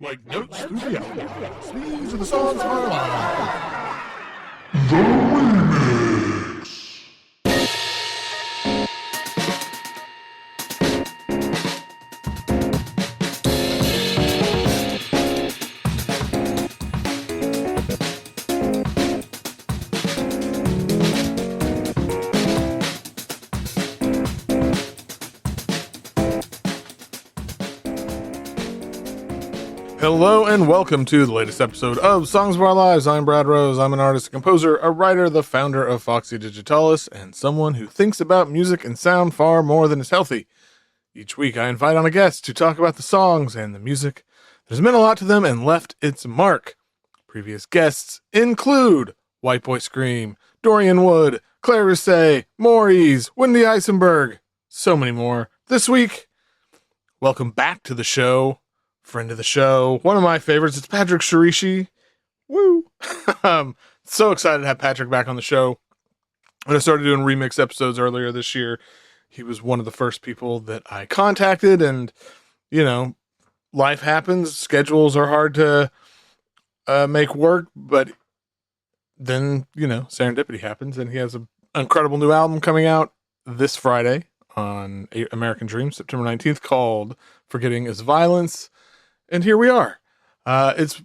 Like notes through the hourglass. These are the songs of our lives. The REMIX. Hello and welcome to the latest episode of Songs of Our Lives. I'm Brad Rose. I'm an artist, a composer, a writer, the founder of Foxy Digitalis, and someone who thinks about music and sound far more than is healthy. Each week I invite on a guest to talk about the songs and the music that has meant a lot to them and left its mark. Previous guests include White Boy Scream, Dorian Wood, Claire Rousset, Maurice, Wendy Eisenberg, so many more. This week, welcome back to the show. Friend of the show, one of my favorites. It's Patrick Shiroishi. Woo! So excited to have Patrick back on the show. When I started doing remix episodes earlier this year, he was one of the first people that I contacted, and you know, life happens. Schedules are hard to make work, but then serendipity happens, and he has an incredible new album coming out this Friday on American Dream, September 19th, called "Forgetting Is Violence." And here we are. It's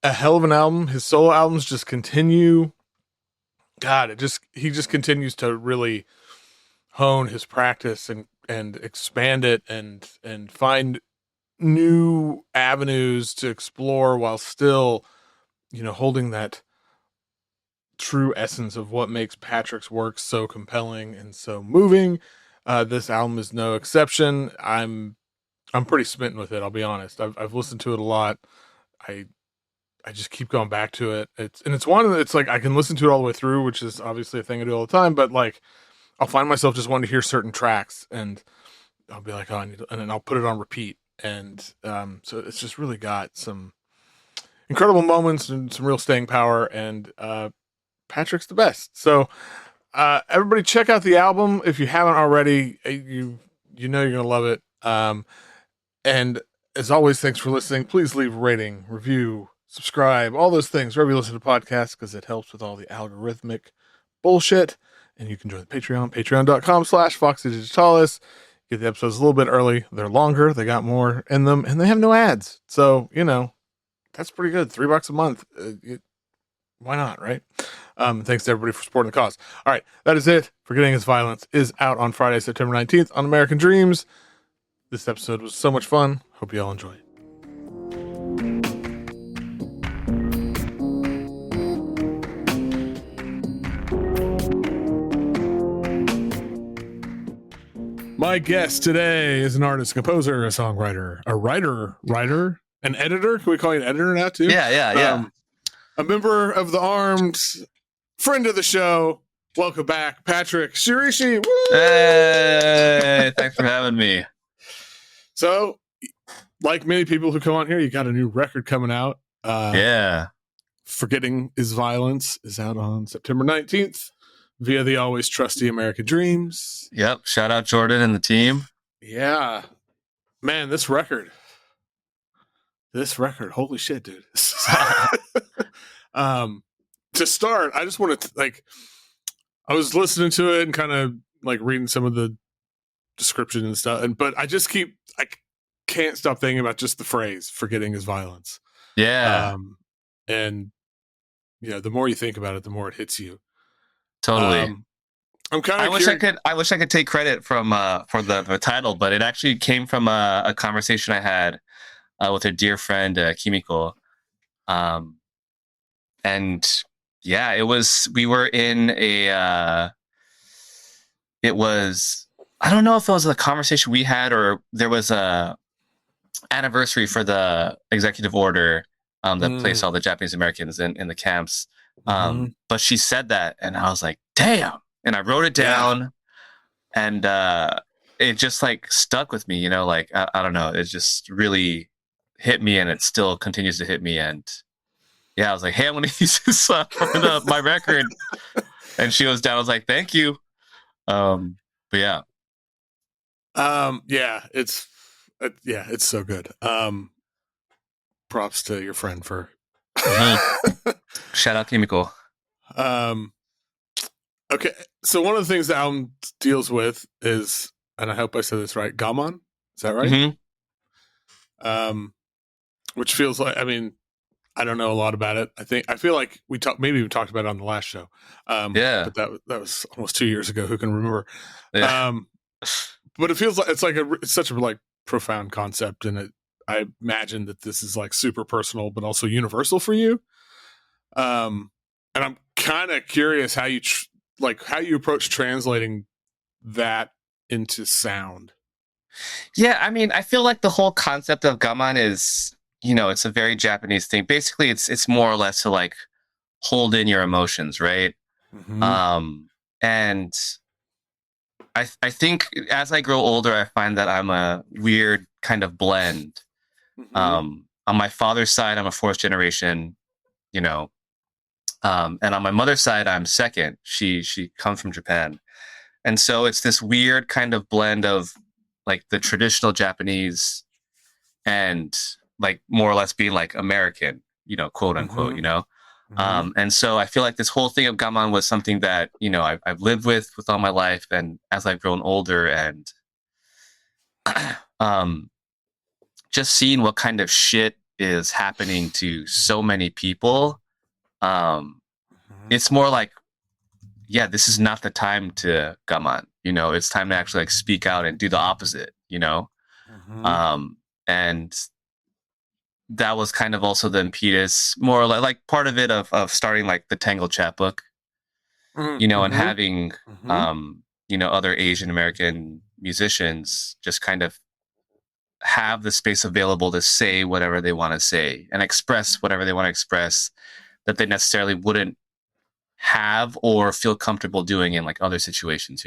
a hell of an album. His solo albums just continue. God, he just continues to really hone his practice and expand it and find new avenues to explore while still, holding that true essence of what makes Patrick's work so compelling and so moving. This album is no exception. I'm pretty smitten with it. I'll be honest. I've listened to it a lot. I just keep going back to it. It's one that it's like I can listen to it all the way through, which is obviously a thing I do all the time. But like, I'll find myself just wanting to hear certain tracks, and I'll be like, and then I'll put it on repeat. And so it's just really got some incredible moments and some real staying power. And Patrick's the best. So everybody, check out the album if you haven't already. You know you're gonna love it. And as always, thanks for listening. Please leave a rating, review, subscribe, all those things wherever you listen to podcasts, because it helps with all the algorithmic bullshit. And you can join the Patreon, patreon.com/FoxyDigitalis. Get the episodes a little bit early. They're longer. They got more in them, and they have no ads. So, that's pretty good. $3 a month. Why not, right? Thanks to everybody for supporting the cause. All right, that is it. Forgetting Is Violence is out on Friday, September 19th on American Dreams. This episode was so much fun. Hope you all enjoy it. My guest today is an artist, composer, a songwriter, a writer, an editor. Can we call you an editor now too? Yeah. A member of the Armed, friend of the show. Welcome back, Patrick Shiroishi. Woo! Hey, thanks for having me. So, like many people who come on here, you got a new record coming out. Forgetting Is Violence is out on September 19th via the always trusty American Dreams. Yep. Shout out Jordan and the team. Yeah. Man, this record. Holy shit, dude. To start, I just want to, I was listening to it and kind of reading some of the description and stuff, but I can't stop thinking about just the phrase "forgetting is violence." Yeah. And the more you think about it, the more it hits you. Totally. I'm kind of. I wish I could take credit from for the title, but it actually came from a conversation I had with a dear friend, Kimiko. And yeah, it was. We were in a. It was. I don't know if it was a conversation we had or there was a anniversary for the executive order that placed all the Japanese Americans in the camps. But she said that, and I was like, damn. And I wrote it down, and it just stuck with me, I don't know. It just really hit me, and it still continues to hit me. And yeah, I was like, hey, I'm going to use this for my record. And she was down. I was like, thank you. But yeah. It's so good. props to your friend for. Shout out Kimiko. Okay, so one of the things the album deals with is, and I hope I said this right, gaman. Is that right? Which feels like, I mean, I don't know a lot about it. I feel like we talked about it on the last show. But that was almost 2 years ago. Who can remember? Yeah. But it feels like it's such a like profound concept, and I imagine that this is like super personal, but also universal for you. And I'm kind of curious how you how you approach translating that into sound. Yeah, I mean, I feel like the whole concept of gaman is, it's a very Japanese thing. Basically, it's more or less to like hold in your emotions, right? Mm-hmm. And I think as I grow older, I find that I'm a weird kind of blend. Mm-hmm. On my father's side, I'm a fourth generation, and on my mother's side, I'm second. She comes from Japan. And so it's this weird kind of blend of like the traditional Japanese and like more or less being like American, quote unquote, Mm-hmm. And so I feel like this whole thing of gaman was something that, I've lived with all my life. And as I've grown older and just seeing what kind of shit is happening to so many people, it's more like, yeah, this is not the time to gaman. It's time to actually like speak out and do the opposite, Mm-hmm. And that was kind of also the impetus, more or like part of it of starting like the Tangled chapbook, mm-hmm. And having, mm-hmm. Other Asian American musicians just kind of have the space available to say whatever they want to say and express whatever they want to express that they necessarily wouldn't have or feel comfortable doing in like other situations,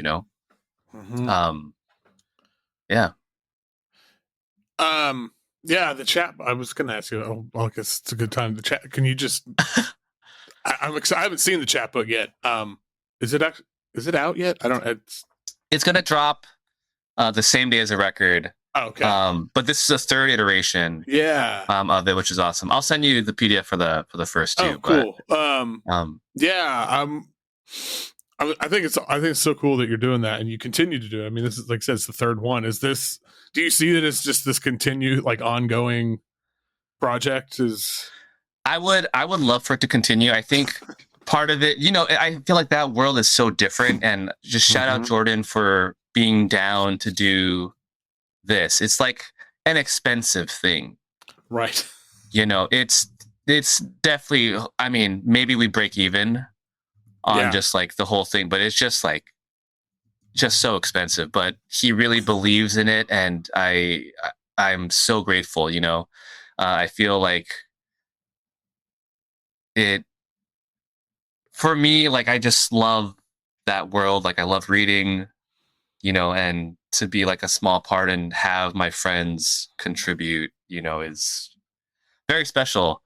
Mm-hmm. Yeah. Yeah, the chat. I was going to ask you. I guess it's a good time to chat. Can you just? I'm excited. I haven't seen the chat book yet. Is it out yet? I don't. It's going to drop the same day as the record. Oh, okay. But this is a third iteration. Yeah. Of it, which is awesome. I'll send you the PDF for the first two. Oh, cool. But, yeah. I think it's so cool that you're doing that and you continue to do it. I mean, this is like I said, it's the third one. Do you see that it's just this continued like ongoing project? I would love for it to continue. I think part of it, I feel like that world is so different, and just shout out Jordan for being down to do this. It's like an expensive thing. Right. It's definitely, I mean, maybe we break even on just like the whole thing, but it's just like so expensive. But he really believes in it, and I'm so grateful. I feel like it for me. Like I just love that world. Like I love reading, and to be like a small part and have my friends contribute, is very special.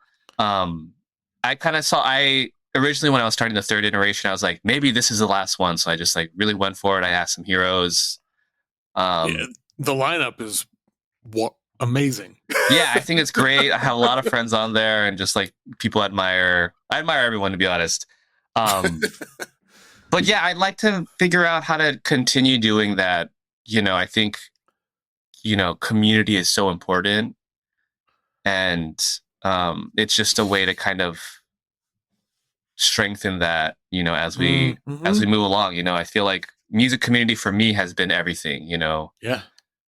Originally, when I was starting the third iteration, I was like, maybe this is the last one. So I just like really went for it. I asked some heroes. The lineup is amazing. Yeah, I think it's great. I have a lot of friends on there and just like people I admire everyone, to be honest. But yeah, I'd like to figure out how to continue doing that. I think, community is so important, and it's just a way to kind of strengthen that, as we move along. I feel like music community for me has been everything, Yeah.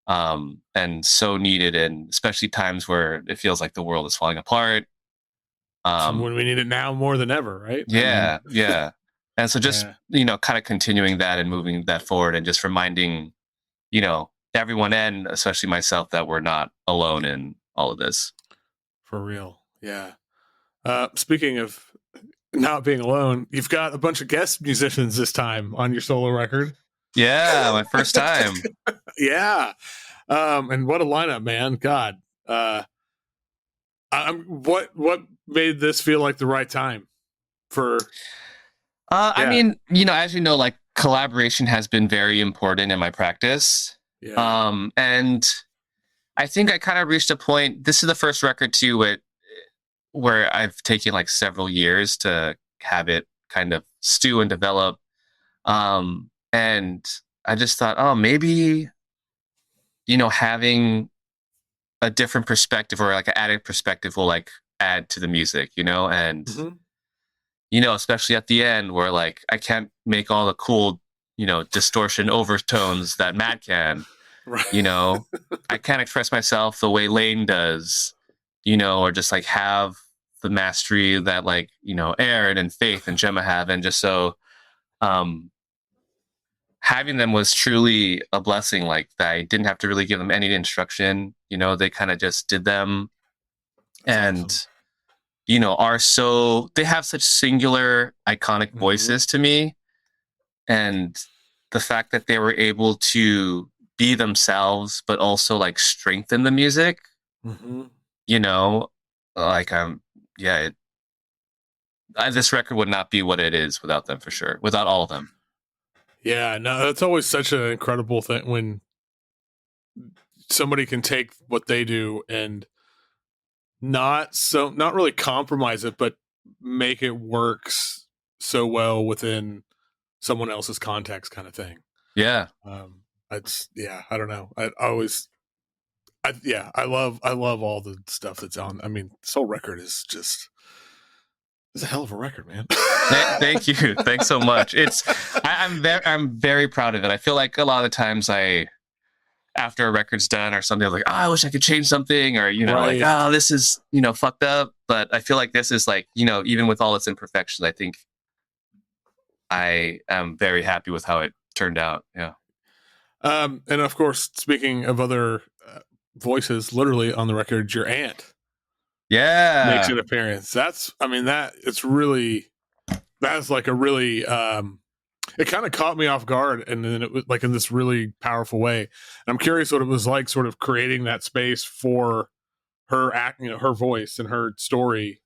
And so needed, and especially times where it feels like the world is falling apart. When we need it now more than ever, right? Yeah, yeah. And so just, kind of continuing that and moving that forward and just reminding, everyone and especially myself that we're not alone in all of this. For real. Yeah. Speaking of not being alone, you've got a bunch of guest musicians this time on your solo record. Yeah, my first time. Yeah. And what a lineup, man. God. What made this feel like the right time for I mean, as you know, like collaboration has been very important in my practice. Yeah. And I think I kind of reached a point. This is the first record too, where I've taken like several years to have it kind of stew and develop. And I just thought, oh, maybe, having a different perspective or like an added perspective will like add to the music, and, Mm-hmm. Especially at the end where like I can't make all the cool, distortion overtones that Matt can, Right. I can't express myself the way Lane does, or just like have the mastery that like, Aaron and Faith and Gemma have. And just so, having them was truly a blessing. Like that I didn't have to really give them any instruction, they kind of just did them. That's And, awesome. they have such singular iconic voices to me. And the fact that they were able to be themselves, but also like strengthen the music, Mm-hmm. like, yeah, this record would not be what it is without them, for sure. Without all of them. Yeah, no, that's always such an incredible thing when somebody can take what they do and not really compromise it, but make it works so well within someone else's context, kind of thing. Yeah. I don't know. I love all the stuff that's on. I mean, this whole record is just, it's a hell of a record, man. Thank you. Thanks so much. I'm very proud of it. I feel like a lot of the times after a record's done or something, I'm like, oh, I wish I could change something, or, Right. like, oh, this is, fucked up. But I feel like this is like, even with all its imperfections, I think I am very happy with how it turned out. Yeah. And of course, speaking of other voices, literally on the record, your aunt makes an appearance. That's like a really, it kind of caught me off guard, and then it was like in this really powerful way. And I'm curious what it was like sort of creating that space for her her voice and her story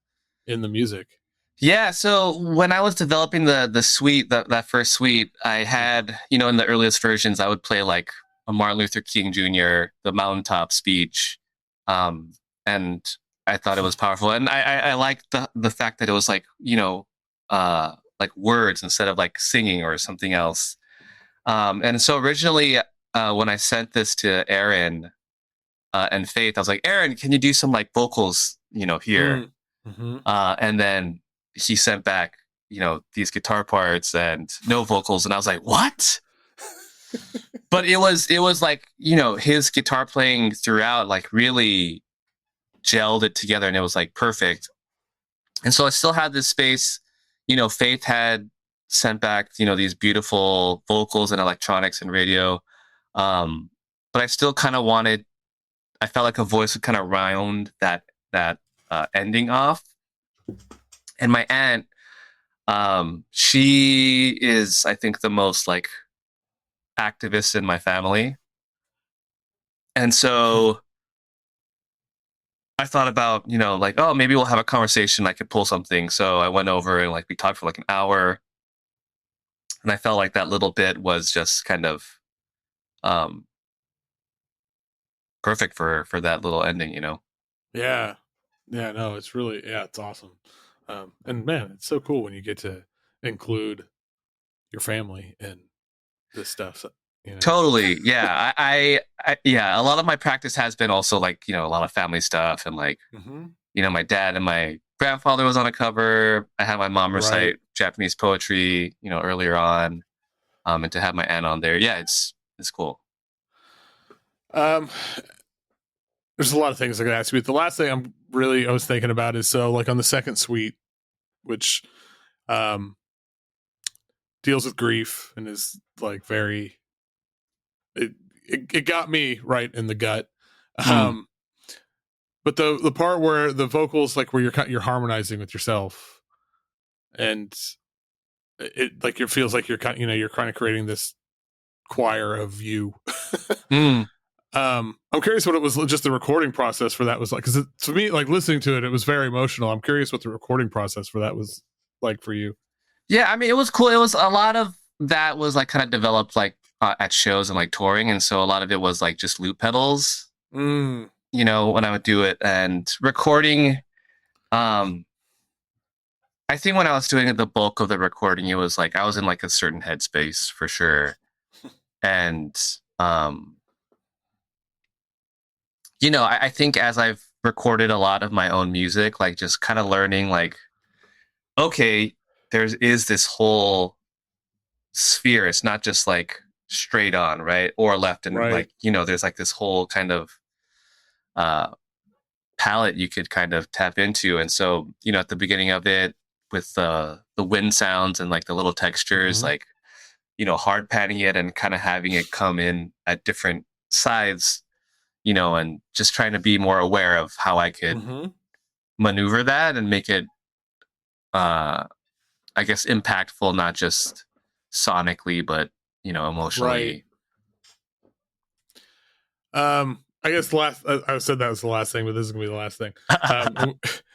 in the music. Yeah, so when I was developing the suite, that first suite, I had, in the earliest versions, I would play like a Martin Luther King Jr., the mountaintop speech. And I thought it was powerful. And I liked the fact that it was like, like words instead of like singing or something else. And so originally, when I sent this to Aaron and Faith, I was like, Aaron, can you do some like vocals, here? Mm-hmm. And then he sent back, these guitar parts and no vocals. And I was like, what? But it was like, his guitar playing throughout, like really gelled it together, and it was like perfect. And so I still had this space, Faith had sent back, these beautiful vocals and electronics and radio. But I still kind of I felt like a voice would kind of round that ending off. And my aunt, she is, I think, the most like activist in my family. And so I thought about, like, oh, maybe we'll have a conversation. I could pull something. So I went over and like we talked for like an hour. And I felt like that little bit was just kind of perfect for that little ending, Yeah. Yeah, no, it's really, it's awesome. And man, it's so cool when you get to include your family in this stuff. So, Totally. Yeah. I yeah, a lot of my practice has been also like, a lot of family stuff, and like, my dad and my grandfather was on a cover. I had my mom recite Japanese poetry, earlier on. And to have my aunt on there. Yeah, it's cool. There's a lot of things I could ask you. But the last thing I was thinking about is, so like on the second suite, which deals with grief and is like very, it got me right in the gut. But the part where the vocals, like where you're harmonizing with yourself, and it like it feels like you're you're kind of creating this choir of you. I'm curious what it was, just the recording process for that was like, because to me, like listening to it, it was very emotional. I'm curious what the recording process for that was like for you. Yeah, I mean, it was cool. It was a lot of that was like kind of developed like at shows and like touring, and so a lot of it was like just loop pedals. When I would do it, and recording. I think when I was doing the bulk of the recording, it was like I was in like a certain headspace for sure. And I think as I've recorded a lot of my own music, like just kind of learning like, okay, is this whole sphere. It's not just like straight on, right? Or left and Right. like, there's like this whole kind of uh palette you could kind of tap into. And so, at the beginning of it with the wind sounds and like the little textures, like, hard panning it and kind of having it come in at different sides, and just trying to be more aware of how I could maneuver that and make it I guess impactful, not just sonically, but emotionally. Right. I guess I said that was the last thing, but this is gonna be the last thing.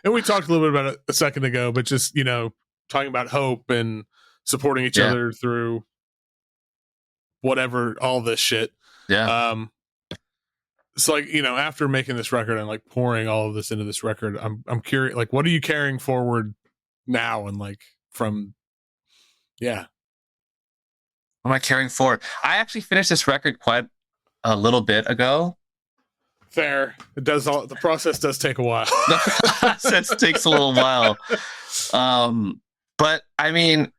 And we talked a little bit about it a second ago, but just talking about hope and supporting each other through whatever, all this shit. Yeah. So like, after making this record and like pouring all of this into this record, I'm curious, like, what are you carrying forward now and like from what am I carrying forward? I actually finished this record quite a little bit ago. Fair. The process does take a while. The process takes a little while. But I mean,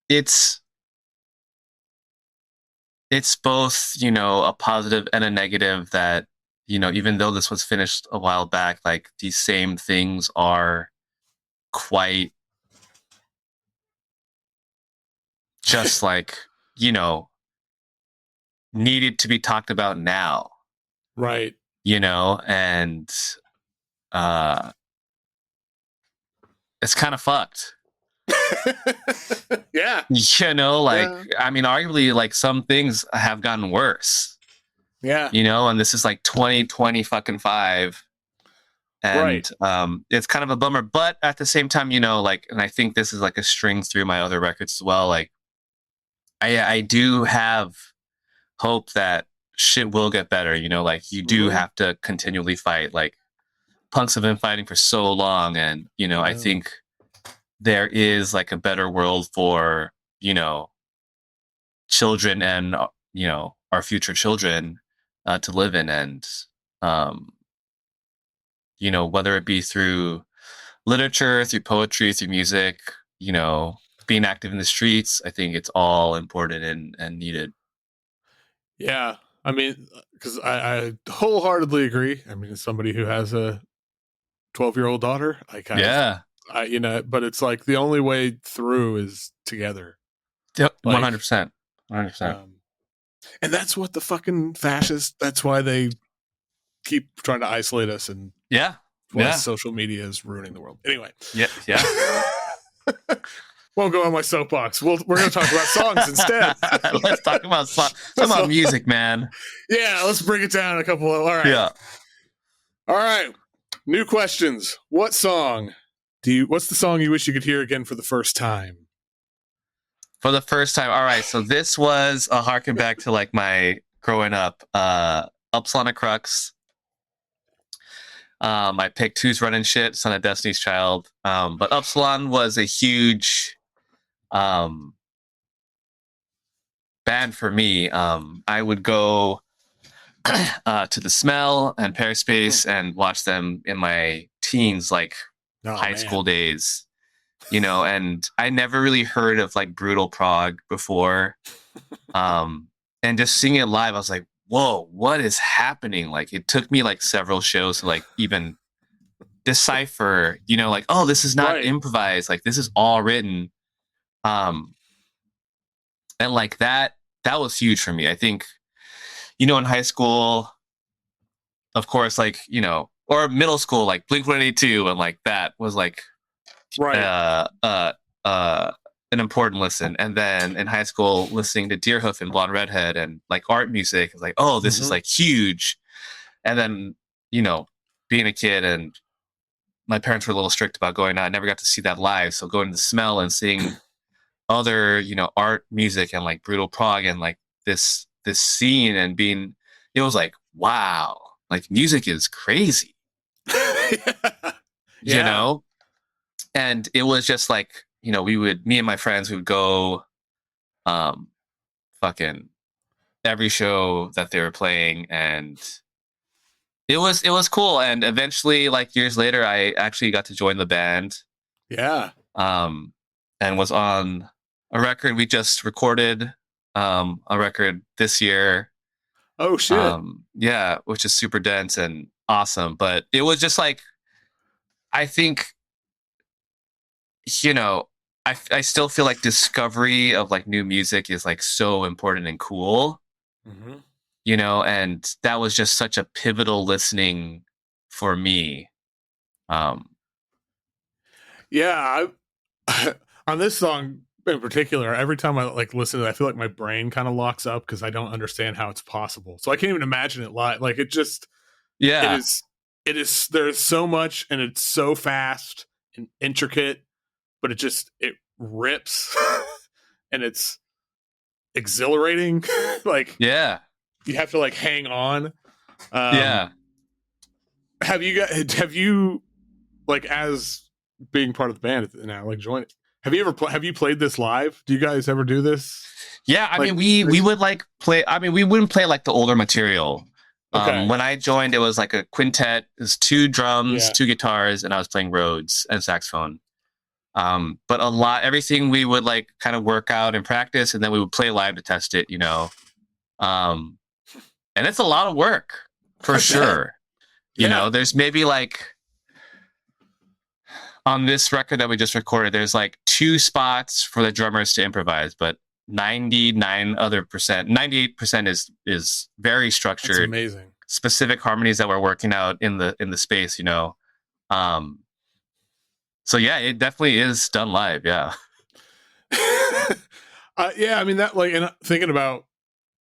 it's both, a positive and a negative that, even though this was finished a while back, like these same things are quite just like, needed to be talked about now. Right. And it's kind of fucked. Yeah. I mean, arguably, like some things have gotten worse. Yeah. And this is like 2025. And it's kind of a bummer. But at the same time, like, and I think this is like a string through my other records as well. Like, I do have hope that shit will get better. Like you do have to continually fight. Like punks have been fighting for so long. And, I think there is like a better world for, children and, our future children to live in. And, whether it be through literature, through poetry, through music, being active in the streets, I think it's all important and needed. Yeah. I mean, because I wholeheartedly agree. I mean, as somebody who has a 12-year-old daughter, I kind of, but it's like the only way through is together. Yep, 100%. 100%. And that's what the fucking fascists, that's why they keep trying to isolate us and social media is ruining the world. Anyway. Yeah. Won't go on my soapbox. We're going to talk about songs instead. Let's talk about songs. Talk about music, man. Yeah, let's bring it down a couple of... All right. Yeah. All right. New questions. What's the song you wish you could hear again for the first time? For the first time. All right. So this was a harken back to like my growing up. Upsilon Acrux. I picked Who's Running Shit, Son of Destiny's Child. But Upsilon was a huge band for me. I would go to the Smell and Perispace and watch them in my teens, like high school days, and I never really heard of like brutal prog before. And just seeing it live, I was like, whoa, what is happening? Like it took me like several shows to like even decipher, like, oh, this is not improvised. Like this is all written. And like that was huge for me. I think, in high school, of course, like, or middle school, like Blink-182 and like that was like an important listen. And then in high school, listening to Deerhoof and Blonde Redhead and like art music is like, oh, this is like huge. And then, being a kid and my parents were a little strict about going out. I never got to see that live. So going to the Smell and seeing other, art music and like brutal prog and like this scene and it was like, wow, like music is crazy. And it was just like, me and my friends would go, fucking every show that they were playing, and it was cool. And eventually, like years later, I actually got to join the band. Yeah. And was on a record we just recorded, a record this year. Oh shit. Yeah, which is super dense and awesome. But it was just like, I think, I still feel like discovery of like new music is like so important and cool, Mm-hmm. and that was just such a pivotal listening for me. Yeah, on this song in particular, every time I like listen to it, I feel like my brain kind of locks up because I don't understand how it's possible. So I can't even imagine it live. Like it Yeah, is. There's so much, and it's so fast and intricate, but it rips, and it's exhilarating. Like yeah, you have to like hang on. yeah. Have you like, as being part of the band now, like join it? Have you played this live? Do you guys ever do this? Yeah, I Like, mean, we would like play. I mean, we wouldn't play like the older material. okay, When I joined, it was like a quintet. It was 2 drums, yeah, 2 guitars, and I was playing Rhodes and saxophone. But everything we would like kind of work out and practice, and then we would play live to test it. And it's a lot of work for sure. yeah, There's maybe like on this record that we just recorded, there's like 2 spots for the drummers to improvise, but 98% is very structured. that's amazing. Specific harmonies that we're working out in the space. So yeah, it definitely is done live. Yeah. Yeah, I mean that, like, and thinking about,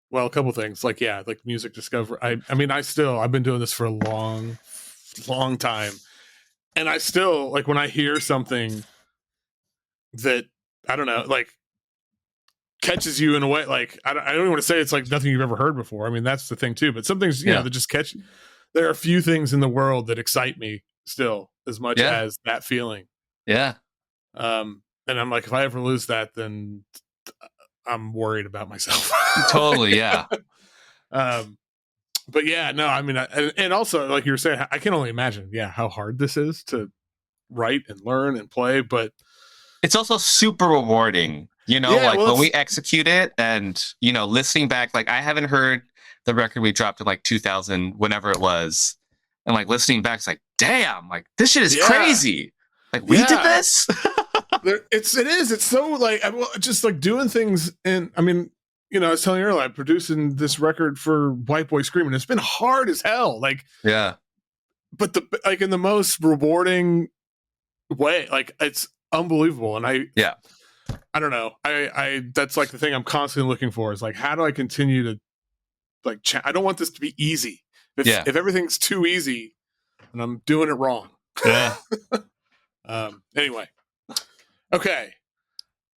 well, a couple things, like, yeah, like music discovery. I mean, I've been doing this for a long time, and I still, like, when I hear something that, I don't know, like, catches you in a way, like, I don't even want to say it's like nothing you've ever heard before. I mean, that's the thing too, but some things, Yeah. that just catch. There are a few things in the world that excite me still as much Yeah. as that feeling. Yeah. And I'm like, if I ever lose that, then I'm worried about myself. Totally. Yeah. But yeah, no, I mean, and also, like you were saying, I can only imagine, yeah, how hard this is to write and learn and play. But It's also super rewarding, yeah, like well, when we execute it and, listening back, like I haven't heard the record we dropped in like 2000, whenever it was. And like listening back, it's like, damn, like this shit is crazy. Like we did this. It's so like, just like doing things. And I mean, I was telling you earlier, I'm producing this record for White Boy Screaming. It's been hard as hell. Like, Yeah. but like in the most rewarding way, like it's unbelievable. And I don't know. I that's like the thing I'm constantly looking for is like, how do I continue to like, I don't want this to be easy. If everything's too easy, and I'm doing it wrong. Yeah. Anyway, okay.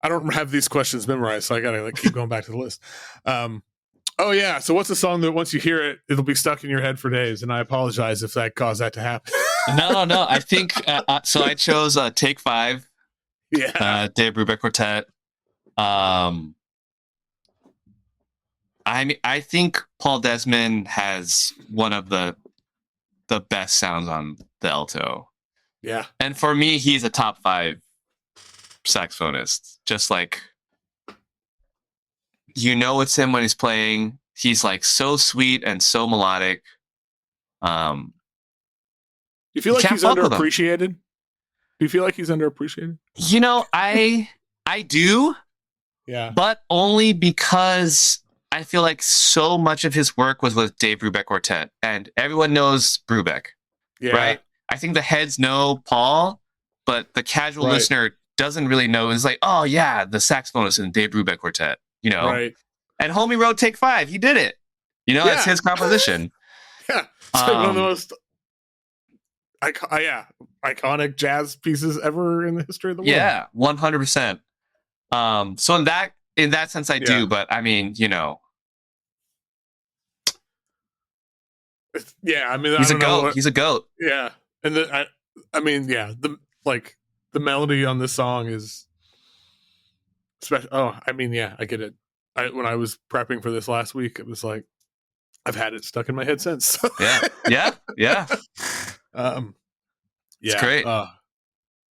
I don't have these questions memorized, so I gotta like keep going back to the list. Oh yeah. So what's a song that once you hear it, it'll be stuck in your head for days? And I apologize if that caused that to happen. No. I think so. I chose Take 5. Yeah. Dave Brubeck Quartet. I think Paul Desmond has one of the best sounds on the alto. Yeah. And for me, he's a top 5 saxophonist. Just like, it's him when he's playing. He's like so sweet and so melodic. You feel like he's underappreciated? Do you feel like he's underappreciated? I do. Yeah. But only because I feel like so much of his work was with Dave Brubeck Quartet, and everyone knows Brubeck, right? I think the heads know Paul, but the casual listener doesn't really know. It's like, oh yeah, the saxophonist in Dave Brubeck Quartet, Right. And homie wrote Take 5. He did it. It's his composition. Yeah. It's like one of the most iconic jazz pieces ever in the history of the world. Yeah, 100%. So in that sense, I do. But I mean, yeah, I mean, he's a goat. He's a goat. Yeah, and I mean, yeah, the the melody on this song is special. Oh, I mean, yeah, I get it. When I was prepping for this last week, it was like I've had it stuck in my head since. Yeah. It's great.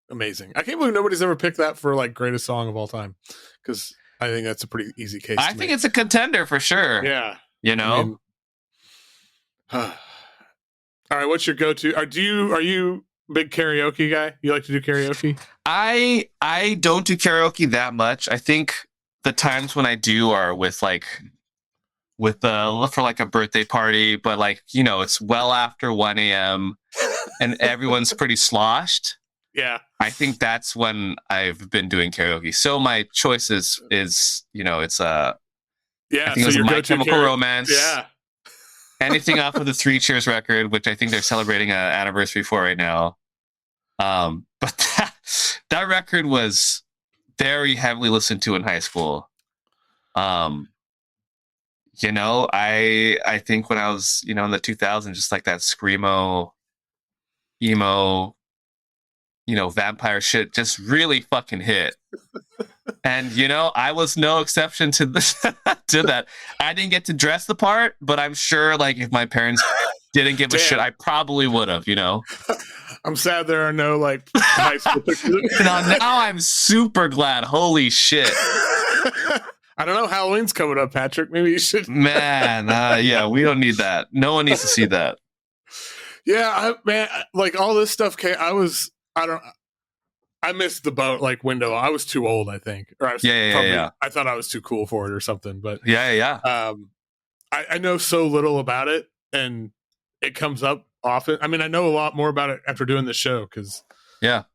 Amazing. I can't believe nobody's ever picked that for like greatest song of all time, because I think that's a pretty easy case. I think it's a contender for sure. Yeah, you know. I mean, all right, what's your go-to? Are you a big karaoke guy? You like to do karaoke? I don't do karaoke that much. I think the times when I do are with for like a birthday party, but like, you know, it's well after 1 a.m. and everyone's pretty sloshed. Yeah. I think that's when I've been doing karaoke. So my choice is you know, it's I think it was My Chemical Romance. Yeah. Anything off of the Three Cheers record, which I think they're celebrating an anniversary for right now. But that record was very heavily listened to in high school. You know, I think when I was, you know, in the 2000s, just like that screamo, emo, you know, vampire shit just really fucking hit. And, you know, I was no exception to this, to that. I didn't get to dress the part, but I'm sure, like, if my parents didn't give a shit, I probably would have, you know? I'm sad there are no, like, high school pictures. Now I'm super glad. Holy shit. I don't know. Halloween's coming up, Patrick. Maybe you should. Man, yeah, we don't need that. No one needs to see that. Yeah, man, like, all this stuff came. I missed the boat, like, window. I was too old, I think. Or I thought I was too cool for it or something. But yeah. I know so little about it, and it comes up often. I mean, I know a lot more about it after doing this show, because this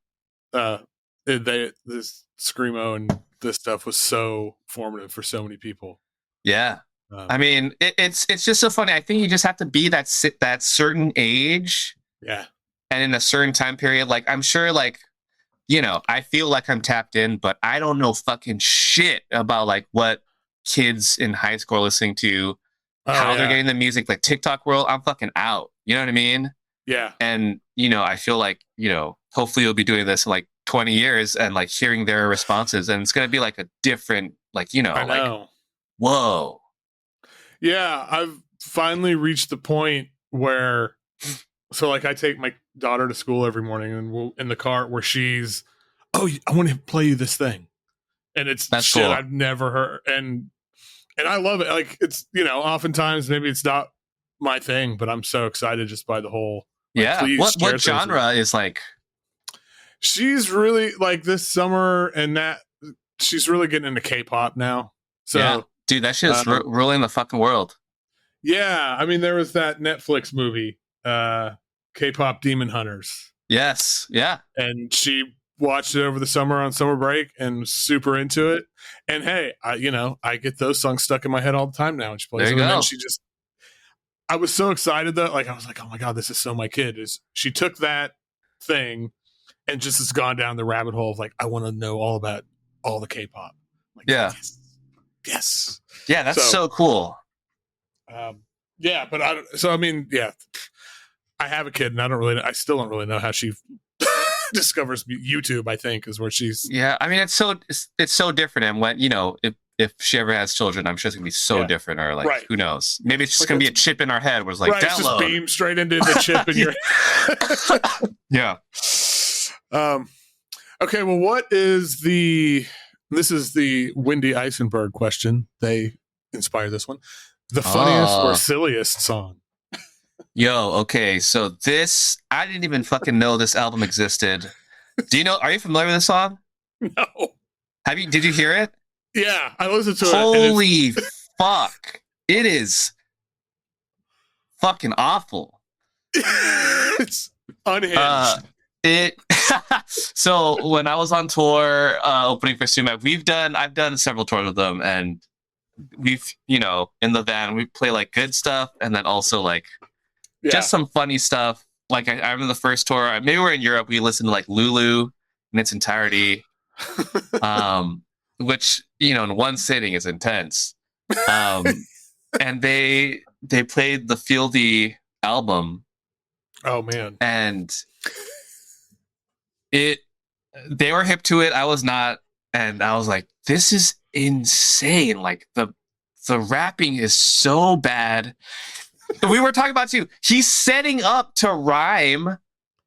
screamo and this stuff was so formative for so many people. Yeah. I mean, it's just so funny. I think you just have to be that certain age. Yeah. And in a certain time period, like, I'm sure, like, you know, I feel like I'm tapped in, but I don't know fucking shit about, like, what kids in high school are listening to, how they're getting the music, like TikTok world. I'm fucking out. You know what I mean? Yeah. And, you know, I feel like, you know, hopefully you'll be doing this in like 20 years and like hearing their responses. And it's going to be like a different, like, you know, like, whoa. Yeah. I've finally reached the point where, so like I take my daughter to school every morning, and we'll in the car where she's, I want to play you this thing. And it's shit cool. I've never heard. And I love it. Like, it's, you know, oftentimes maybe it's not my thing, but I'm so excited just by the whole. Like, what genre is like? She's really like this summer, and that she's really getting into K-pop now. So, yeah. Dude, that shit is ruling the fucking world. Yeah, I mean, there was that Netflix movie, K-pop Demon Hunters. Yes, yeah, and she watched it over the summer on summer break and was super into it. And hey, I get those songs stuck in my head all the time now. And she plays them. And then I was so excited though. Like, I was like, oh my God, this is so my kid. She took that thing and just has gone down the rabbit hole of like, I want to know all about all the K-pop. Like, yes. Yeah, that's so cool. Yeah, but I have a kid, and I still don't really know how she discovers YouTube. I think is where she's. Yeah, I mean, it's so different, and when, you know, if she ever has children, I'm sure it's gonna be so different, or like, who knows? Maybe it's just gonna be a chip in our head where it's like, download. It's just beam straight into the chip in your. Yeah. Okay. Well, this is the Wendy Eisenberg question. They inspired this one. The funniest or silliest song? Yo, okay, so this, I didn't even fucking know this album existed. Are you familiar with this song? No. Did you hear it? Yeah, I listened to it. Holy fuck. It is fucking awful. It's unhinged. So when I was on tour, opening for Sumac, I've done several tours with them, and we've, you know, in the van, we play like good stuff, and then also like just some funny stuff. Like I remember the first tour, maybe we're in Europe, we listened to like Lulu in its entirety, which, you know, in one sitting is intense. And they played the Fieldy album. Oh man. And it, they were hip to it. I was not, and I was like, this is insane. Like the rapping is so bad. We were talking about too. He's setting up to rhyme,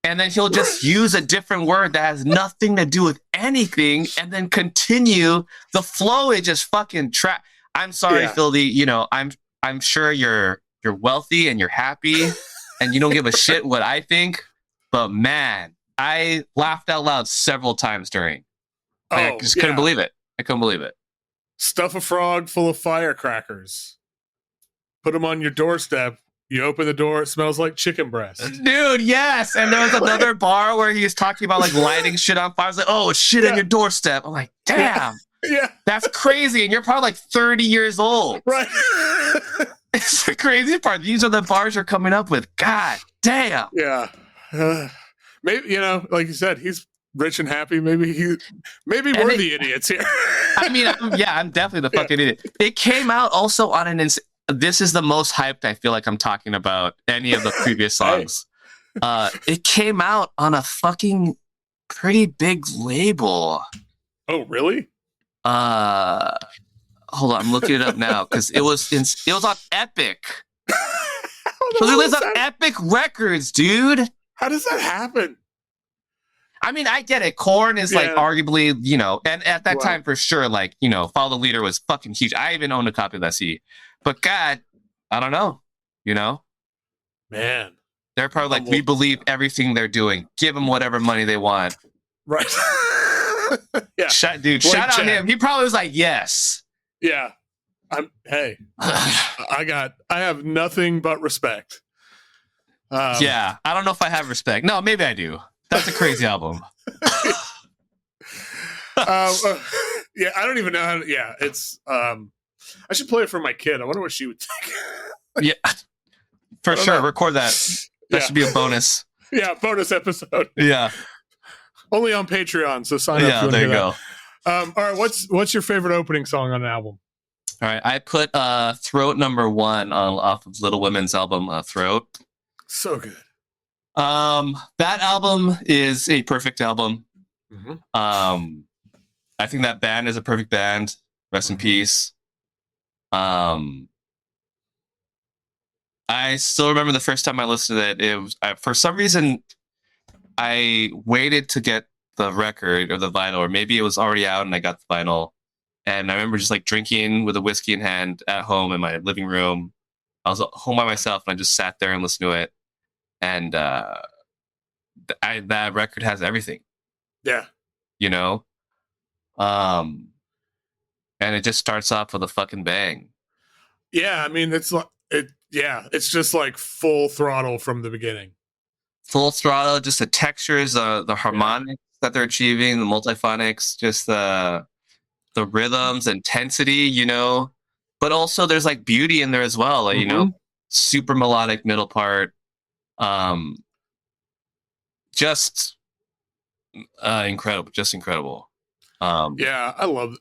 and then he'll just use a different word that has nothing to do with anything, and then continue. The flow is just fucking trap. I'm sorry, Fieldy. You know, I'm sure you're wealthy and you're happy, and you don't give a shit what I think. But man, I laughed out loud several times during. I just couldn't believe it. I couldn't believe it. Stuff a frog full of firecrackers. Put them on your doorstep. You open the door, it smells like chicken breast. Dude, yes. And there was another bar where he was talking about like lighting shit on fire. I was like, oh, shit on your doorstep. I'm like, damn. Yeah. That's crazy. And you're probably like 30 years old. Right. It's the crazy part. These are the bars you're coming up with. God damn. Yeah. Maybe, you know, like you said, he's rich and happy. Maybe we're the idiots here. I mean, I'm definitely the fucking idiot. It came out also on an this is the most hyped I feel like I'm talking about any of the previous songs. It came out on a fucking pretty big label. Oh, really? Hold on, I'm looking it up now because it was on Epic. So it was on Epic Records, dude. How does that happen? I mean, I get it. Korn is like arguably, you know, and at that time for sure, like, you know, Follow the Leader was fucking huge. I even owned a copy of that CD. But God, I don't know, you know? Man. They're probably like, we believe everything they're doing. Give them whatever money they want. Right. Yeah. Shout out him. He probably was like, yes. Yeah. I have nothing but respect. Yeah. I don't know if I have respect. No, maybe I do. That's a crazy album. Yeah, I don't even know how to, it's I should play it for my kid. I wonder what she would think. Yeah. For sure. Record that. That should be a bonus. Yeah, bonus episode. Yeah. Only on Patreon, so sign up. Yeah, there you go. All right, what's your favorite opening song on an album? All right, I put Throat #1 off of Little Women's album Throat. So good. That album is a perfect album. Mm-hmm. I think that band is a perfect band. Rest in peace. I still remember the first time I listened to it. It was for some reason I waited to get the record or the vinyl, or maybe it was already out and I got the vinyl. And I remember just like drinking with a whiskey in hand at home in my living room. I was home by myself and I just sat there and listened to it. And that record has everything. Yeah. You know? And it just starts off with a fucking bang. Yeah, I mean it's just like full throttle from the beginning. Full throttle, just the textures, the harmonics that they're achieving, the multiphonics, just the rhythms, intensity, you know. But also there's like beauty in there as well, like, you know, super melodic middle part. Just incredible, just incredible. Yeah, I love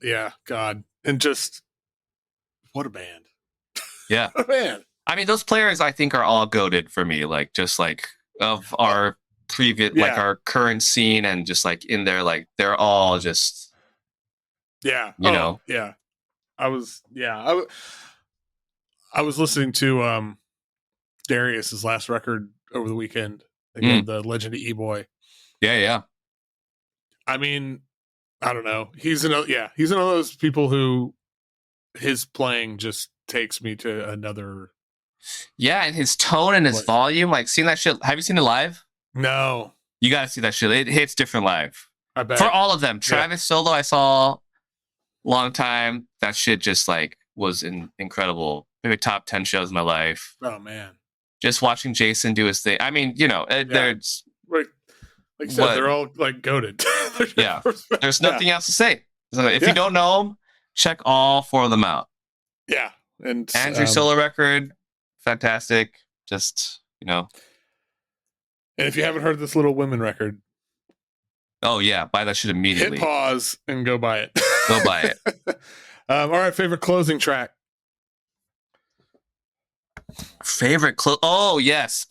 God. And just what a band. Yeah. What a band. I mean, those players I think are all goated for me, like just like of our previous like our current scene and just like in there, like they're all just you know. Yeah. I was listening to Darius's last record over the weekend. Again, the Legend of E-Boy. Yeah. I mean, I don't know. He's one of those people who his playing just takes me to another. Yeah, and his tone and his volume, like seeing that shit. Have you seen it live? No. You gotta see that shit. It hits different live. I bet. For all of them. Travis solo I saw long time. That shit just like was incredible. Maybe top 10 shows in my life. Oh man. Just watching Jason do his thing. I mean, you know, there's right. Like you said, they're all like goated. Yeah. There's nothing else to say. So if you don't know them, check all 4 of them out. Yeah. And Andrew solo record, fantastic. Just, you know. And if you haven't heard this Little Women record, oh yeah, buy that shit immediately. Hit pause and go buy it. Go buy it. All right, favorite closing track. Oh yes.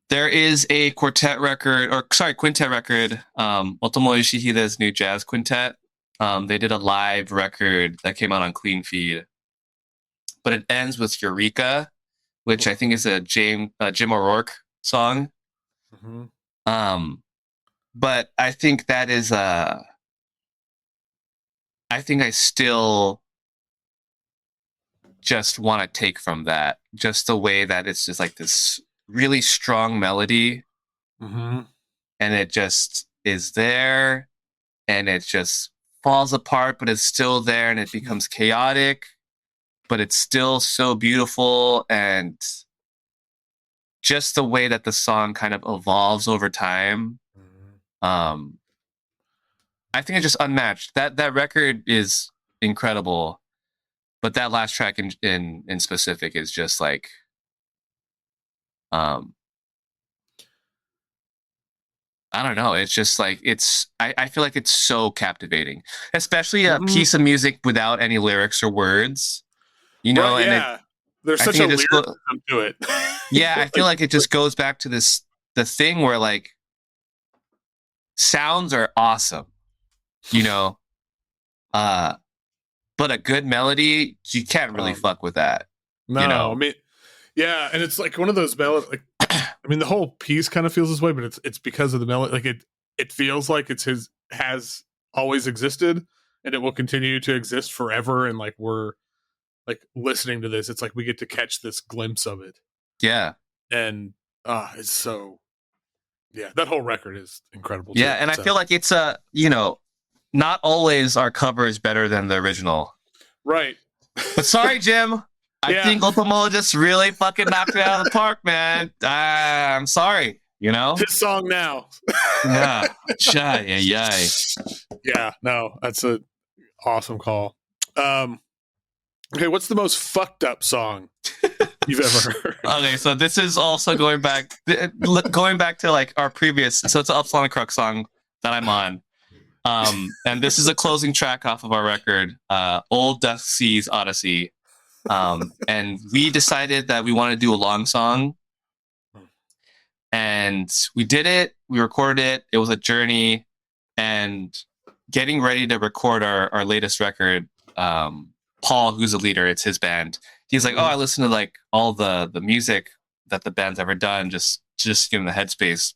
There is a quartet record, or sorry, quintet record. Otomo Yoshihide's new jazz quintet. They did a live record that came out on Clean Feed, but it ends with Eureka, which I think is a Jim O'Rourke song. Mm-hmm. But I think that is I think I still just want to take from that just the way that it's just like this really strong melody, Mm-hmm. and it just is there, and it just falls apart, but it's still there, and it becomes chaotic, but it's still so beautiful, and just the way that the song kind of evolves over time. Um, I think it's just unmatched. That record is incredible, but that last track in specific is just like, um, I don't know. It's just like I feel like it's so captivating, especially a Mm-hmm. piece of music without any lyrics or words. You know, Right, and yeah. There's I such think a it just lyricism to it. yeah, I feel like it just goes back to the thing where like sounds are awesome, you know, uh, but a good melody you can't really fuck with that, you No, I know. mean, yeah, and it's like one of those melodies. Like, I mean, the whole piece kind of feels this way, but it's because of the melody. Like it feels like it's his has always existed, and it will continue to exist forever. And like we're like listening to this, it's like we get to catch this glimpse of it, Yeah. and it's so yeah. That whole record is incredible Yeah, too. and I So feel like it's you know, not always are covers better than the original. right, But sorry, Jim. I yeah. think Otomo just really fucking knocked it out of the park, man. I'm sorry, you know? His song now. Yeah. Shy, yay. Yeah, no, that's a awesome call. Okay, what's the most fucked up song you've ever heard? Okay, so this is also going back to like our previous, so it's an Upsilon Acrux song that I'm on. And this is a closing track off of our record, Old Dusk Seas Odyssey. And we decided that we want to do a long song, and we did it. We recorded it. It was a journey, and getting ready to record our latest record. Paul, who's the leader, it's his band. He's like, "Oh, I listen to like all the music that the band's ever done, just get in the headspace."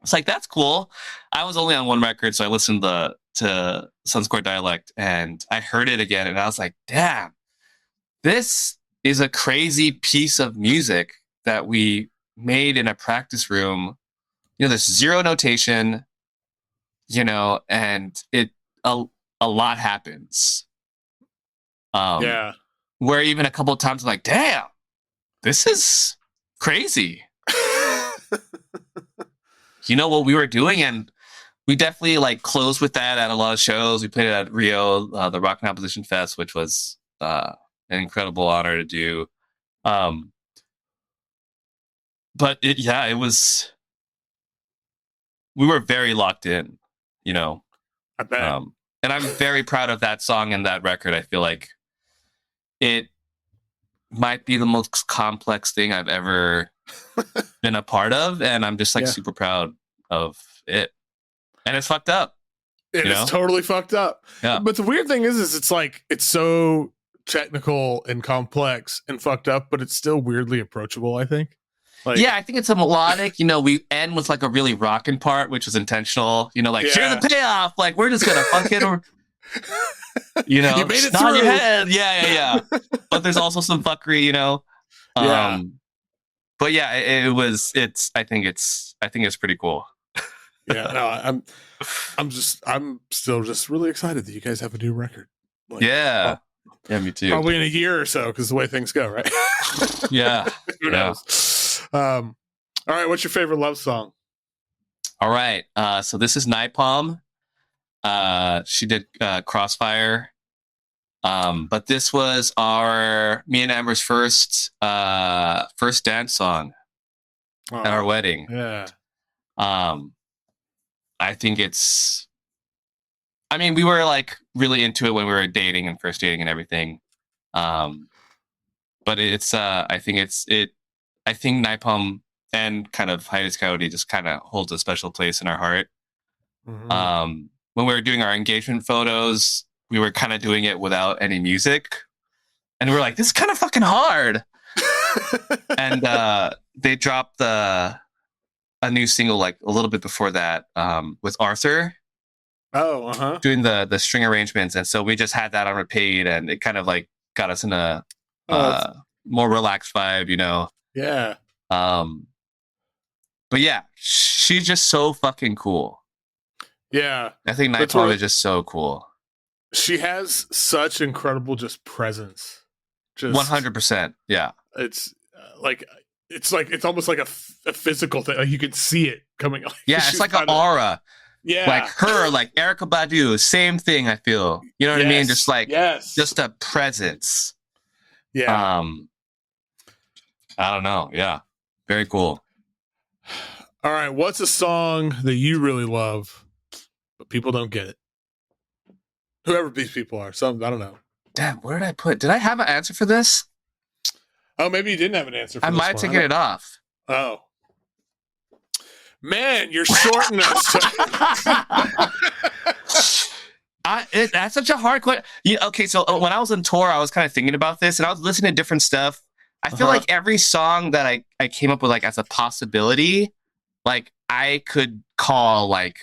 It's like, that's cool. I was only on one record, so I listened to Sunscore Dialect, and I heard it again, and I was like, damn, this is a crazy piece of music that we made in a practice room. You know, there's zero notation, you know, and a, a lot happens. Yeah. Where even a couple of times I'm like, damn, this is crazy. You know what we were doing, and we definitely like closed with that at a lot of shows. We played it at Rio, the Rock and Opposition Fest, which was an incredible honor to do. But it was. We were very locked in, you know. I bet. And I'm very proud of that song and that record. I feel like it might be the most complex thing I've ever been a part of, and I'm just like super proud of it. And it's fucked up. It is totally fucked up. Yeah. But the weird thing is it's like it's so technical and complex and fucked up, but it's still weirdly approachable, I think. Like, yeah, I think it's a melodic. You know, we end with like a really rocking part, which was intentional. You know, like here's the payoff. Like we're just gonna fucking, you know, you made it nod through. Your head. Yeah. But there's also some fuckery, you know. But yeah, it's. I think it's pretty cool. Yeah, no, I'm still just really excited that you guys have a new record. Like, yeah, me too. Probably in a year or so, because the way things go, right? Yeah. Who knows? All right, what's your favorite love song? All right, so this is Napalm. She did Crossfire. But this was me and Amber's first dance song at our wedding. Yeah. I think we were like really into it when we were dating and first dating and everything. But it's I think Napalm and kind of Hiatus Coyote just kind of holds a special place in our heart. Mhm. When we were doing our engagement photos, we were kind of doing it without any music. And we were like, this is kind of fucking hard. And they dropped a new single like a little bit before that with Arthur. Oh, uh-huh. Doing the string arrangements. And so we just had that on repeat, and it kind of like got us in a more relaxed vibe, you know? Yeah. But yeah, she's just so fucking cool. Yeah. I think Nightfall is just so cool. She has such incredible just presence. Just 100%. Yeah. It's it's almost like a physical thing. Like you can see it coming. Like, yeah, it's like an aura. Yeah. Like her, like Erykah Badu, same thing, I feel. You know what I mean? Just like just a presence. Yeah. I don't know. Yeah. Very cool. All right. What's a song that you really love, but people don't get it? Whoever these people are. Some, I don't know. Damn, where did I put? Did I have an answer for this? Oh, maybe you didn't have an answer for I this might have taken it off. Oh. Man, you're shorting us. That's such a hard question. Yeah, okay, so when I was on tour, I was kind of thinking about this, and I was listening to different stuff. I feel like every song that I came up with like as a possibility, like I could call like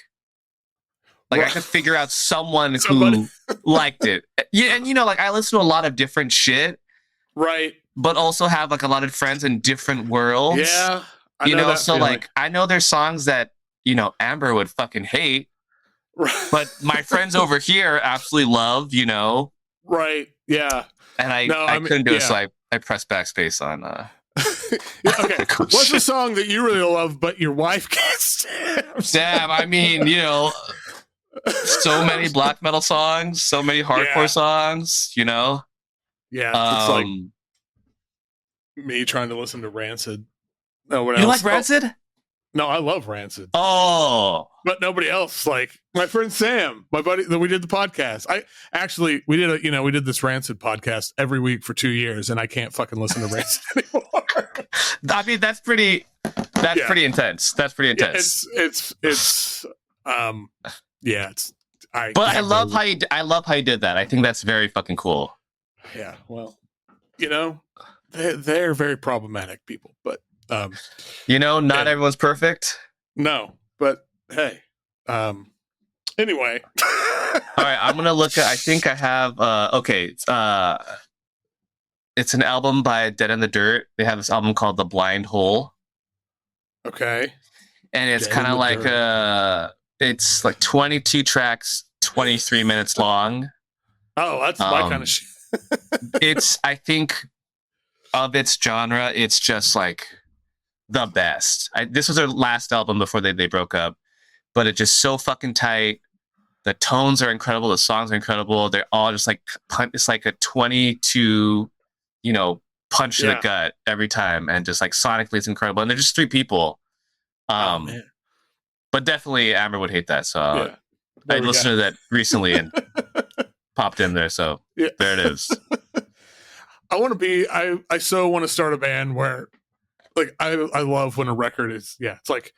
I could figure out someone who liked it. Yeah, and you know, like I listen to a lot of different shit. Right. But also have like a lot of friends in different worlds. Yeah. You know, so feeling. Like I know there's songs that, you know, Amber would fucking hate. Right. But my friends over here absolutely love, you know. Right. Yeah. And I couldn't do it, so I pressed backspace on okay. What's a song that you really love but your wife can't stand? Damn, I mean, you know, so many black metal songs, so many hardcore songs, you know. Yeah. It's like me trying to listen to Rancid. No, what else? You like Rancid? No, I love Rancid. Oh, but nobody else. Like my friend Sam, my buddy that we did the podcast. We did this Rancid podcast every week for 2 years, and I can't fucking listen to Rancid anymore. I mean, that's pretty intense. That's pretty intense. I love how you did that. I think that's very fucking cool. Yeah, well, you know, they're very problematic people, but you know, not everyone's perfect. No, but hey, anyway. All right, I'm gonna look at. I think I have. It's an album by Dead in the Dirt. They have this album called The Blind Hole. Okay. And it's kind of like it's like 22 tracks, 23 minutes long. Oh, that's my kind of shit. It's, I think, of its genre, it's just like the best. This was their last album before they broke up, but it's just so fucking tight. The tones are incredible. The songs are incredible. They're all just like, it's like a 22, you know, punch to the gut every time. And just like sonically, it's incredible. And they're just three people. But definitely Amber would hate that. So I listened to that recently and popped in there. So there it is. I so want to start a band where like I love when a record is it's like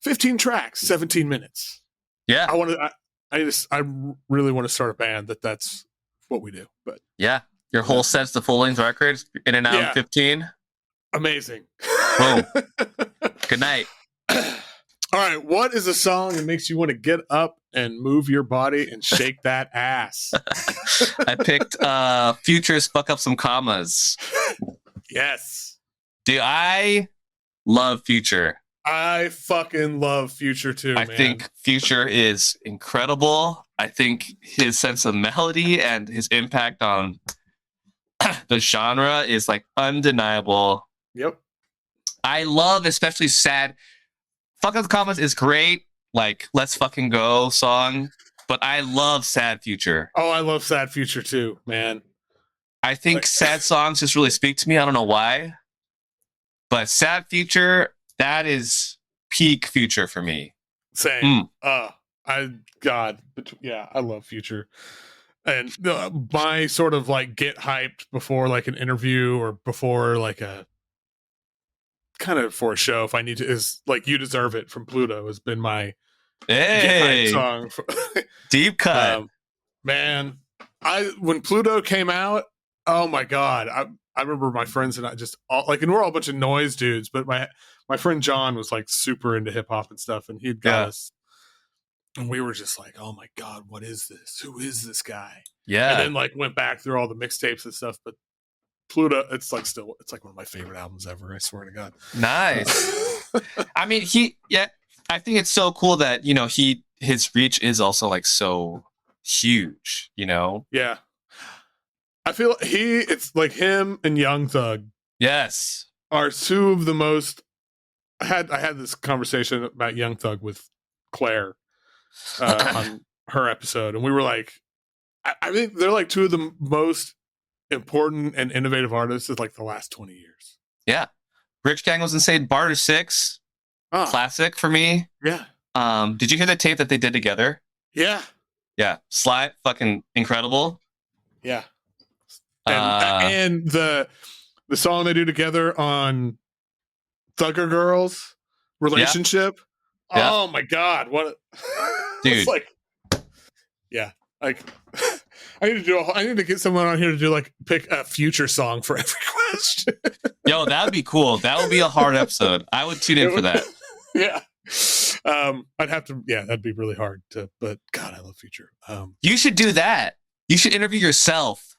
15 tracks, 17 minutes. Yeah. I really want to start a band that's what we do. But yeah, your whole set's the full length record in and out in 15. Amazing. Boom. Good night. All right, what is a song that makes you want to get up and move your body and shake that ass? I picked Future's Fuck Up Some Commas. Yes. Dude, I love Future. I fucking love Future too, I think Future is incredible. I think his sense of melody and his impact on the genre is like undeniable. Yep. I love especially Sad. Fuck Up the Commas is great. Like, Let's Fucking Go song. But I love Sad Future. Oh, I love Sad Future too, man. I think sad songs just really speak to me. I don't know why. But Sad Future, that is peak Future for me. Same. I love Future. And my sort of like get hyped before like an interview or before like a kind of for a show if I need to, is like "You Deserve It" from Pluto has been my Hey, song. deep cut. Man, when Pluto came out, oh my god, I remember my friends and I just and we're all a bunch of noise dudes, but my friend John was like super into hip hop and stuff, and he'd got us, and we were just like, oh my god, what is this? Who is this guy? Yeah. And then like went back through all the mixtapes and stuff, but Pluto, it's like one of my favorite albums ever. I swear to God. Nice. I mean, I think it's so cool that, you know, his reach is also like so huge, you know? Yeah. I feel it's like him and Young Thug. Yes. Are two of the most. I had this conversation about Young Thug with Claire on her episode, and we were like, I think they're like two of the most important and innovative artists of like the last 20 years. Yeah. Rich Gang was insane. Barter 6. Classic for me. Yeah. Did you hear the tape that they did together? Yeah. Yeah. Sly, fucking incredible. Yeah. And the song they do together on Thugger Girls Relationship. Yeah. Oh my god, what dude. It's like, yeah, like I need to get someone on here to do like pick a future song for every question. Yo, that would be cool. That would be a hard episode. I would tune in for that. Yeah. I'd have to, that'd be really hard to, but God, I love Future. You should do that. You should interview yourself.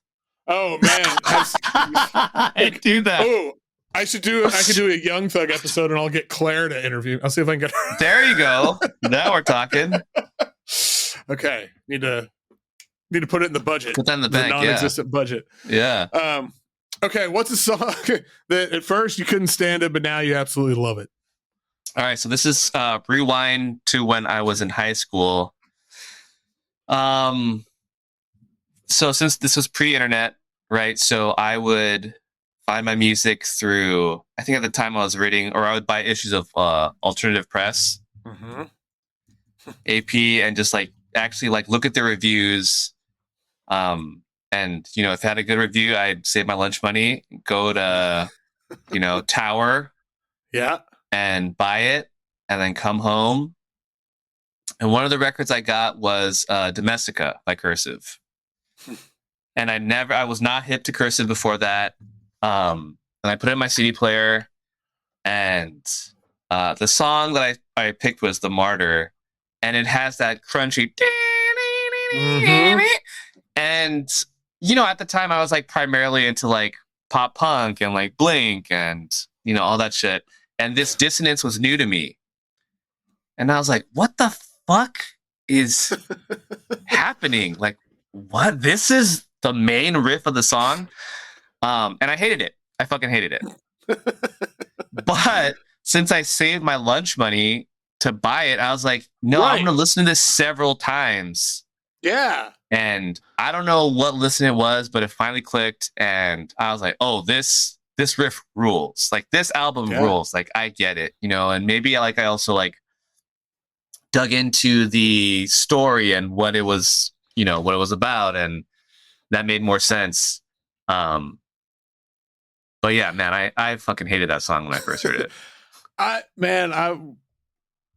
Oh man. I do that. Oh, I could do a Young Thug episode and I'll get Claire to interview. I'll see if I can get her. There you go. Now we're talking. Okay. Need to put it in the budget. Put that in the bank, non-existent budget. Yeah. Okay, what's a song that at first you couldn't stand it, but now you absolutely love it? All right, so this is rewind to when I was in high school. So since this was pre-internet, right? So I would find my music through, I think at the time I was reading, or I would buy issues of Alternative Press, AP, and just like actually like look at the reviews. And you know, if I had a good review, I'd save my lunch money, go to, you know, Tower, and buy it, and then come home. And one of the records I got was Domestica by Cursive. And I was not hip to Cursive before that. And I put it in my CD player, and the song that I picked was The Martyr, and it has that crunchy. And, you know, at the time I was like primarily into like pop punk and like Blink and, you know, all that shit. And this dissonance was new to me. And I was like, what the fuck is happening? Like, what? This is the main riff of the song? And I hated it. I fucking hated it. But since I saved my lunch money to buy it, I was like, no, I'm going to listen to this several times. Yeah. And I don't know what listen it was, but it finally clicked. And I was like, oh, this riff rules. Like, this album rules. Like, I get it, you know. And maybe I also like dug into the story and what it was, you know, what it was about, and that made more sense. But yeah, man, I fucking hated that song when I first heard it. I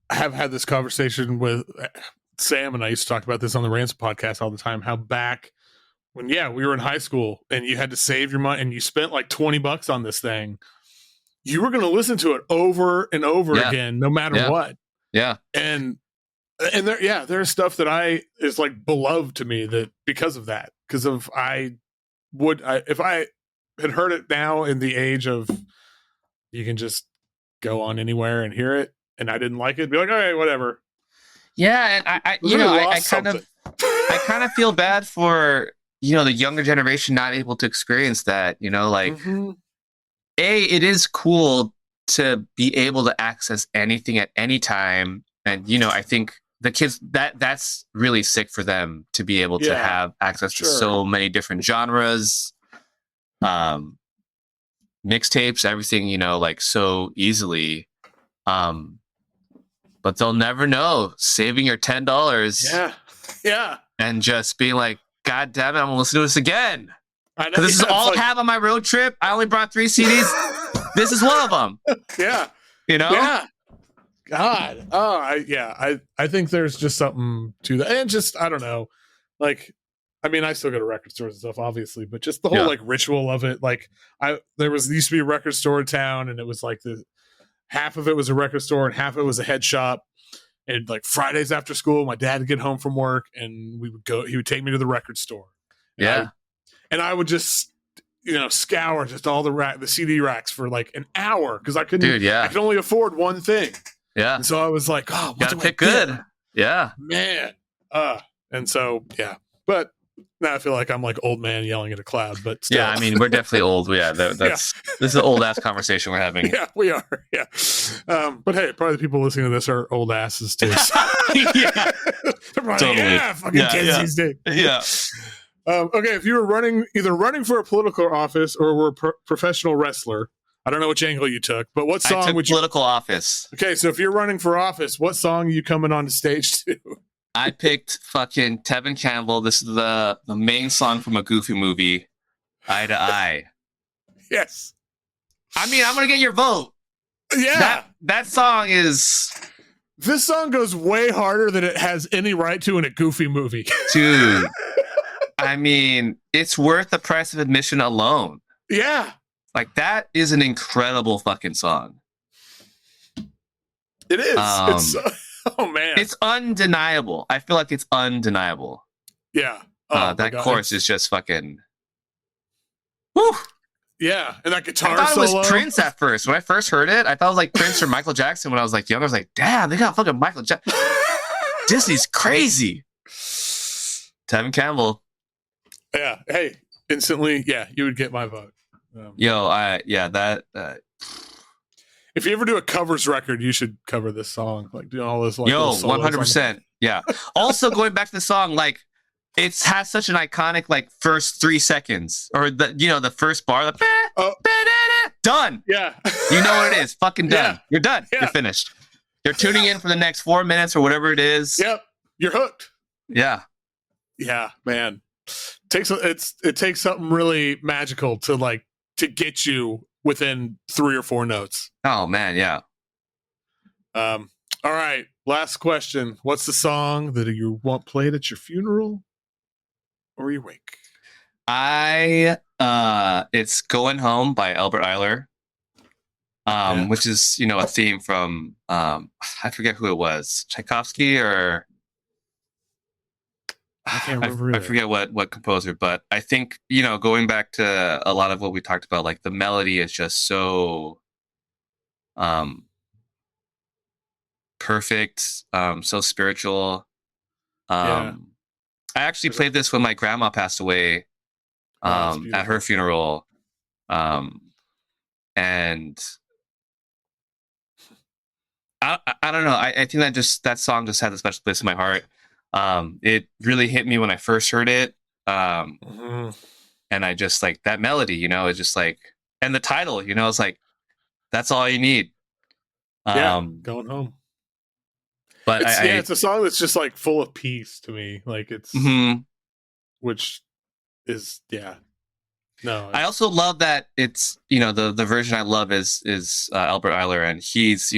have had this conversation with Sam, and I used to talk about this on the Ransom podcast all the time, how back when, we were in high school and you had to save your money and you spent like $20 on this thing, you were going to listen to it over and over again, no matter what. Yeah. And there's stuff that is like beloved to me that because of that, because of, if I had heard it now in the age of, you can just go on anywhere and hear it, and I didn't like it, be like, all right, whatever. Yeah, and I kind of feel bad for, you know, the younger generation not able to experience that, you know, like, it is cool to be able to access anything at any time. And, you know, I think the kids, that's really sick for them to be able to have access to so many different genres, mixtapes, everything, you know, like so easily. But they'll never know saving your $10. Yeah. And just being like, God damn it, I'm gonna listen to this again. Because this is all I have on my road trip. I only brought 3 CDs. This is one of them. Yeah. You know? Yeah. God. Oh, I think there's just something to that. And just, I don't know. Like, I mean, I still go to record stores and stuff, obviously, but just the whole like ritual of it. Like, there used to be a record store in town, and it was like half of it was a record store and half of it was a head shop. And like Fridays after school, my dad would get home from work and he would take me to the record store. And I would just, scour just all the CD racks for like an hour because I could only afford one thing. Yeah. And so I was like, oh, gotta pick good. Yeah. Man. And so, yeah. But now I feel like I'm like old man yelling at a cloud, but still. Yeah, I mean, we're definitely old. Yeah, this is an old ass conversation we're having. Yeah, we are. Yeah. But hey, probably the people listening to this are old asses too. So. Yeah. They're probably, fucking kids these days. Yeah. Okay, if you were either running for a political office or were a professional wrestler, I don't know which angle you took, but what song would you... political office. Okay, so if you're running for office, what song are you coming on the stage to? I picked fucking Tevin Campbell. This is the main song from a Goofy movie, Eye to Eye. Yes. I mean, I'm going to get your vote. Yeah. That song is... This song goes way harder than it has any right to in a Goofy movie. Dude. I mean, it's worth the price of admission alone. Yeah. Like, that is an incredible fucking song. It is. Oh, man. It's undeniable. I feel like it's undeniable. Yeah. That chorus is just fucking... Woo! Yeah. And that guitar solo. I thought solo. It was Prince at first. When I first heard it, I thought it was like Prince or Michael Jackson when I was like young. I was like, damn, they got fucking Michael Jackson. Disney's crazy. Tevin Campbell. Yeah. Hey, instantly, you would get my vote. If you ever do a covers record, you should cover this song. Like doing all this. Like, 100%. Yeah. Also, going back to the song, like it has such an iconic like first 3 seconds, or the first bar. Done. Yeah. You know what it is. Fucking done. Yeah. You're done. Yeah. You're finished. You're tuning in for the next 4 minutes or whatever it is. Yep. You're hooked. Yeah. Yeah, man. It takes something really magical to get you within 3 or 4 notes. Oh man, yeah. All right, last question. What's the song that you want played at your funeral or your wake? It's Going Home by Albert Eiler. Which is, a theme from I forget who it was. Tchaikovsky or I can't remember. I forget what composer, but I think, going back to a lot of what we talked about, like the melody is just so perfect, so spiritual. I actually played this when my grandma passed away at her funeral. And I don't know. I think that song just had a special place in my heart. It really hit me when I first heard it. And I just like that melody, it's just like, and the title, it's like, that's all you need. Going home. But it's a song that's just like full of peace to me. Like it's, which is, no. I also love that it's, the version I love is Albert Eiler, and he's,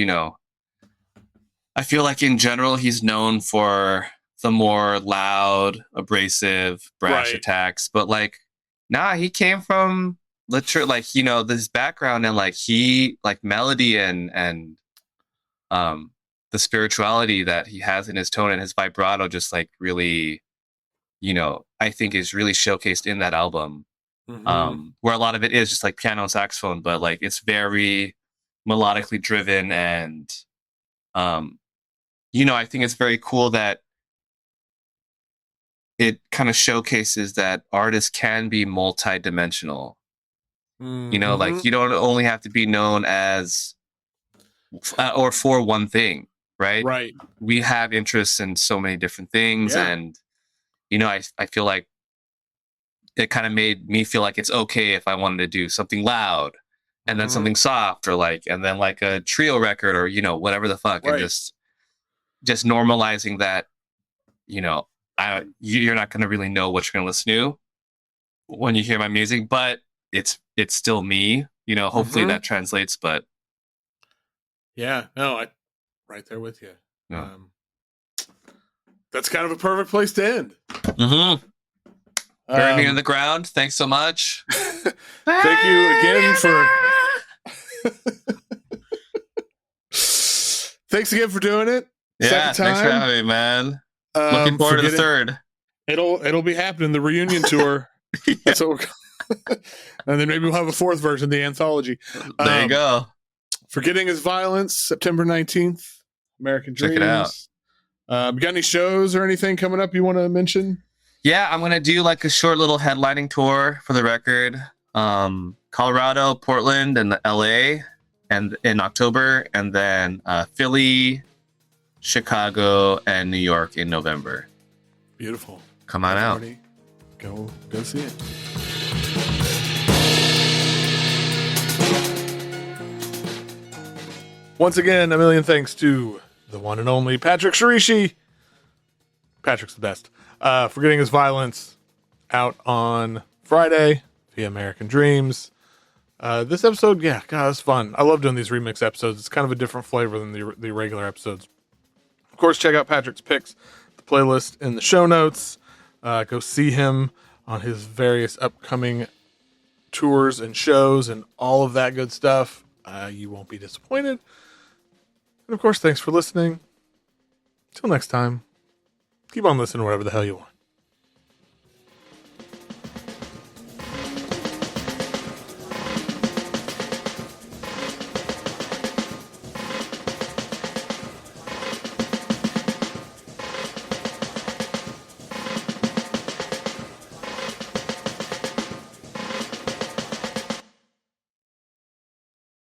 I feel like in general, he's known for the more loud, abrasive, brash attacks, but like, he came from literally like, this background, and like he like melody and the spirituality that he has in his tone and his vibrato just like really, I think is really showcased in that album. Where a lot of it is just like piano and saxophone, but like it's very melodically driven, and I think it's very cool that it kind of showcases that artists can be multi-dimensional. Like you don't only have to be known as or for one thing, right? Right. We have interests in so many different things, and I feel like it kind of made me feel like it's okay if I wanted to do something loud and then something soft, or like, and then like a trio record, or whatever the fuck, and just normalizing that, you're not going to really know what you're going to listen to when you hear my music, but it's still me, hopefully that translates, but yeah, no, right there with you. Yeah. That's kind of a perfect place to end. Bury me in the ground. Thanks so much. Thank you again for thanks again for doing it. Yeah, thanks for having me, man. Looking forward to the third. It'll be happening, the reunion tour. Yeah. That's what we're and then maybe we'll have a fourth version, the anthology. There you go. Forgetting Is Violence, September 19th. American Dreams. Check it out. Got any shows or anything coming up you want to mention? Yeah, I'm gonna do like a short little headlining tour for the record. Colorado, Portland, and LA, and in October, and then Philly, Chicago, and New York in November. Beautiful. Come on out. Go see it. Once again, a million thanks to the one and only Patrick Shiroishi. Patrick's the best. Forgetting His Violence, out on Friday via American Dreams. This episode, yeah, God, it's fun. I love doing these remix episodes. It's kind of a different flavor than the regular episodes. Of course, check out Patrick's picks, the playlist in the show notes. Go see him on his various upcoming tours and shows and all of that good stuff. You won't be disappointed. And of course, thanks for listening. Till next time, keep on listening wherever the hell you want.